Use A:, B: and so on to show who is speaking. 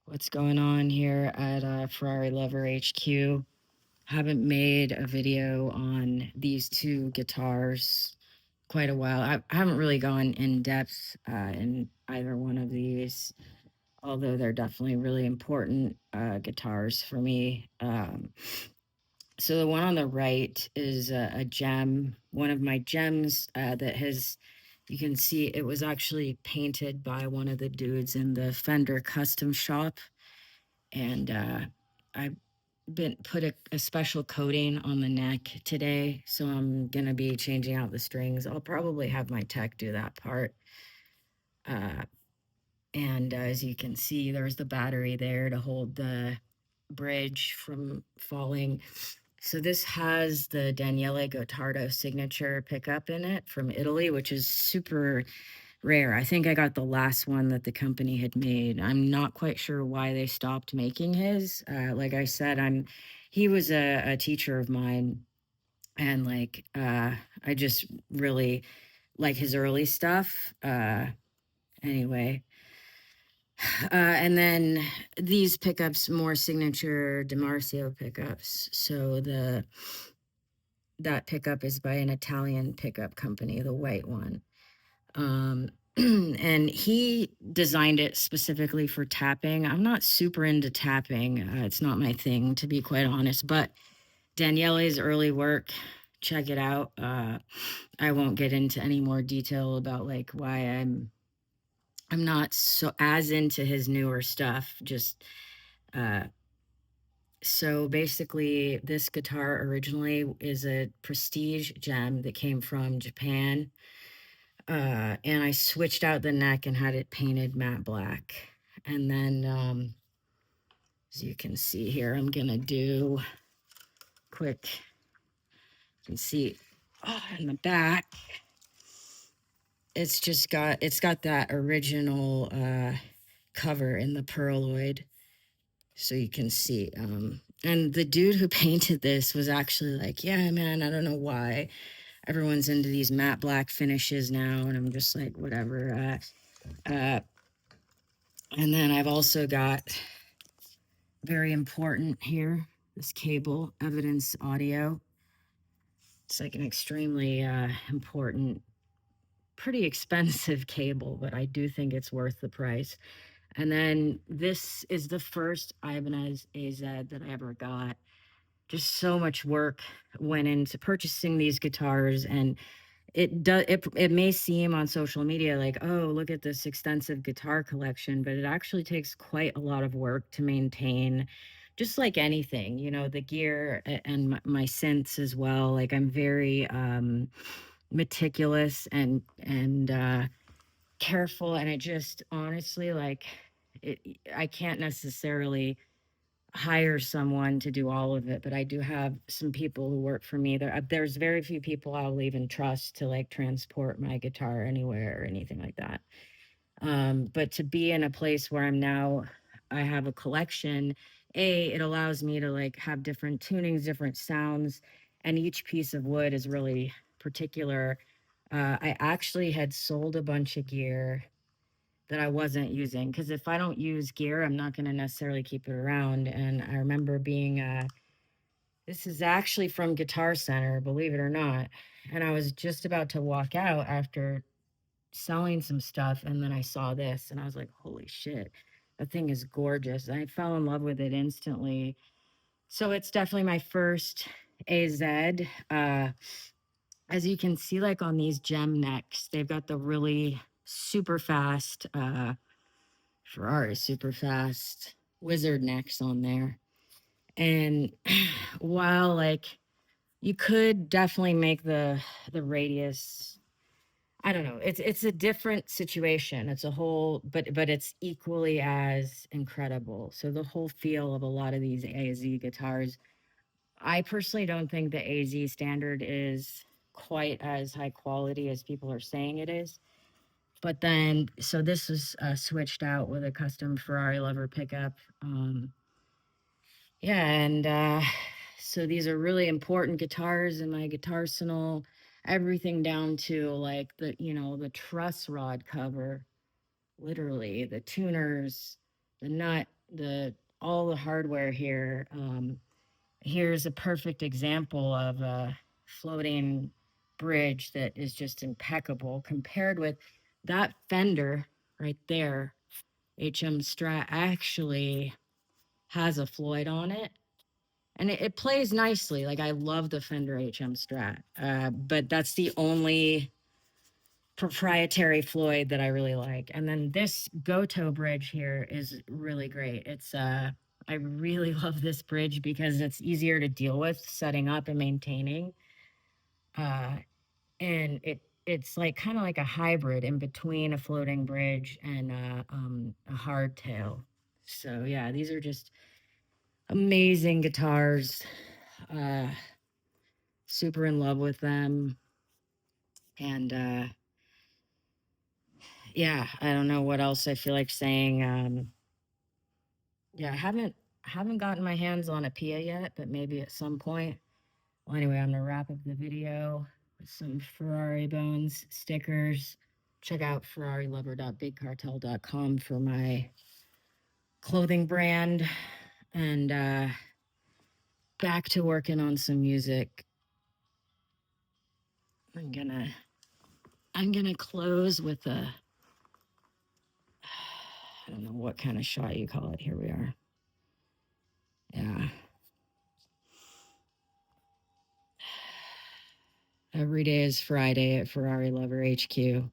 A: What's going on here at Ferrari Lover HQ? Haven't made a video on these two guitars quite a while. I haven't really gone in depth in either one of these, although they're definitely really important guitars for me. So the one on the right is a gem, one of my gems that has, you can see it was actually painted by one of the dudes in the Fender custom shop. And I been put a special coating on the neck today, so I'm gonna be changing out the strings. I'll probably have my tech do that part. And as you can see, there's the battery there to hold the bridge from falling. So this has the 𝔩𝔤𝔢 signature pickup in it from Italy, which is super rare. I think I got the last one that the company had made. I'm not quite sure why they stopped making his. Like I said, he was a teacher of mine, and I just really like his early stuff. Anyway, and then these pickups, more signature DiMarzio pickups. So that pickup is by an Italian pickup company, the white one. And he designed it specifically for tapping. I'm not super into tapping. It's not my thing, to be quite honest, but Daniele's early work, check it out. I won't get into any more detail about like why I'm not so as into his newer stuff. Just so basically this guitar originally is a prestige gem that came from Japan. And I switched out the neck and had it painted matte black. And then, as you can see here, I'm gonna do quick. You can see in the back, it's got that original cover in the perloid, so you can see. And the dude who painted this was actually like, yeah, man, I don't know why everyone's into these matte black finishes now, and I'm just like, whatever. And then I've also got, very important here, this cable, evidence audio. It's like an extremely important, pretty expensive cable, but I do think it's worth the price. And then this is the first Ibanez AZ that I ever got. Just so much work went into purchasing these guitars, and it may seem on social media like, oh, look at this extensive guitar collection, but it actually takes quite a lot of work to maintain, just like anything, the gear and my synths as well. Like, I'm very meticulous and careful, and it just honestly, like, I can't necessarily hire someone to do all of it, but I do have some people who work for me. There's very few people I'll even trust to like transport my guitar anywhere or anything like that. But to be in a place where I have a collection. It allows me to like have different tunings, different sounds, and each piece of wood is really particular. I actually had sold a bunch of gear that I wasn't using, because if I don't use gear, I'm not going to necessarily keep it around. And I remember being, this is actually from Guitar Center, believe it or not. And I was just about to walk out after selling some stuff, and then I saw this, and I was like, holy shit, that thing is gorgeous. I fell in love with it instantly. So it's definitely my first AZ. As you can see, like on these gem necks, they've got the really super fast Ferrari super fast wizard necks on there. And while like you could definitely make the radius, I don't know, it's a different situation. It's a whole, but it's equally as incredible. So the whole feel of a lot of these AZ guitars, I personally don't think the AZ standard is quite as high quality as people are saying it is. But then, so this was switched out with a custom Ferrari Lover pickup. Yeah, and so these are really important guitars in my guitar arsenal. Everything down to like the truss rod cover, literally the tuners, the nut. the all the hardware here. Here's a perfect example of a floating bridge that is just impeccable compared with that Fender right there. 𝔩𝔦𝔣𝔢 actually has a Floyd on it, and it plays nicely. Like, I love the Fender 𝔩𝔦𝔣, but that's the only proprietary Floyd that I really like. And then this Goto bridge here is really great. It's I really love this bridge because it's easier to deal with setting up and maintaining. Uh, and it's like kind of like a hybrid in between a floating bridge and a hardtail. So yeah, these are just amazing guitars. Uh, Super in love with them. And yeah, I don't know what else I feel like saying. Yeah, I haven't gotten my hands on a Pia yet, but maybe at some point. Well, anyway, I'm gonna wrap up the video with some Ferrari Bones stickers. Check out ferrarilover.bigcartel.com for my clothing brand. And back to working on some music. I'm gonna close with a, I don't know what kind of shot you call it. Here we are. Yeah. Every day is Friday at Ferrari Lover HQ.